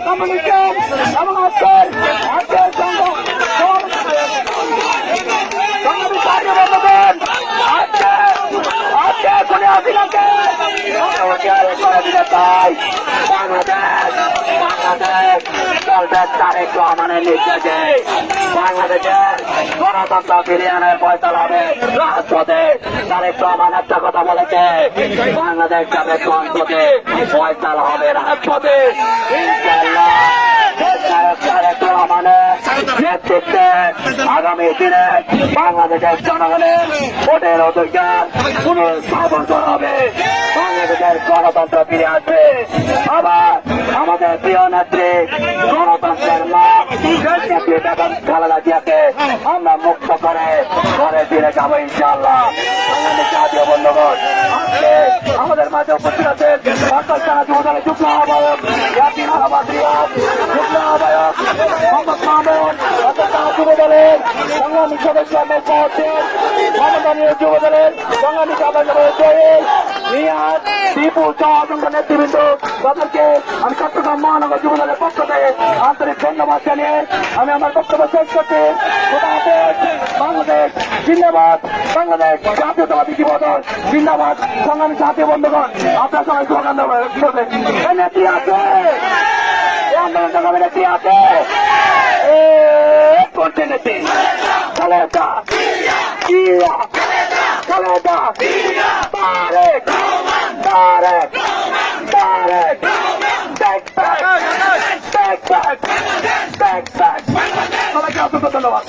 Communication এবং আজকের তারেক রহমানের নির্দেশে বাংলাদেশের গণতন্ত্র ফিরিয়ে আনার ফয়সালা হবে রাজপথে। তারেক রহমান একটা কথা বলেছে, বাংলাদেশ যাবে গণপথে, ফয়সালা হবে রাজপথে। ইনশাআল্লাহ তারেক রহমানের নেতৃত্বে আগামী দিনে বাংলাদেশের জনগণের ভোটের অধিকার পুনঃস্থাপন করা হবে, বাংলাদেশের গণতন্ত্র ফিরে আসবে। আবার আমাদের প্রিয় নেত্রী গণতন্ত্রের মা নেত্রী বেগম খালেদা জিয়াকে আমরা মুক্ত করে ঘরে ফিরে যাবো ইনশাআল্লাহ। জাতীয় বন্ধুগণ, আজকে আমাদের মাঝে উপস্থিত আছেন সরকার থানা যুবদলের যুগ্ম আহ্বায়ক ইয়াসিন আহমদ রিয়াদ, যুগ্ম আহ্বায়ক মোহাম্মদ মামুন, যুবদলের সংগ্রামী সদস্য যুবদলের সংগ্রামী সদস্য নিয়াজ দীপু সহ অসংখ্য নেতৃবৃন্দ, তাদেরকে আমি চট্টগ্রাম মহানগর যুবদলের পক্ষ থেকে আন্তরিক ধন্যবাদ জানিয়ে আমি আমার বক্তব্য শেষ করছি। বাংলাদেশ জিন্দাবাদ, বাংলাদেশ জাতীয়তাবাদী যুবদল জিন্দাবাদ। সংগ্রামী জাতীয় বন্ধুগণ, আপনার সবাই স্লোগান নেত্রী আছে, আন্দোলন সংগ্রামী নেত্রী আছে, করছে নেত্রী খালেদা জিয়া, খালেদা তারেক তারেক তারেক সবাইকে অসংখ্য ধন্যবাদ।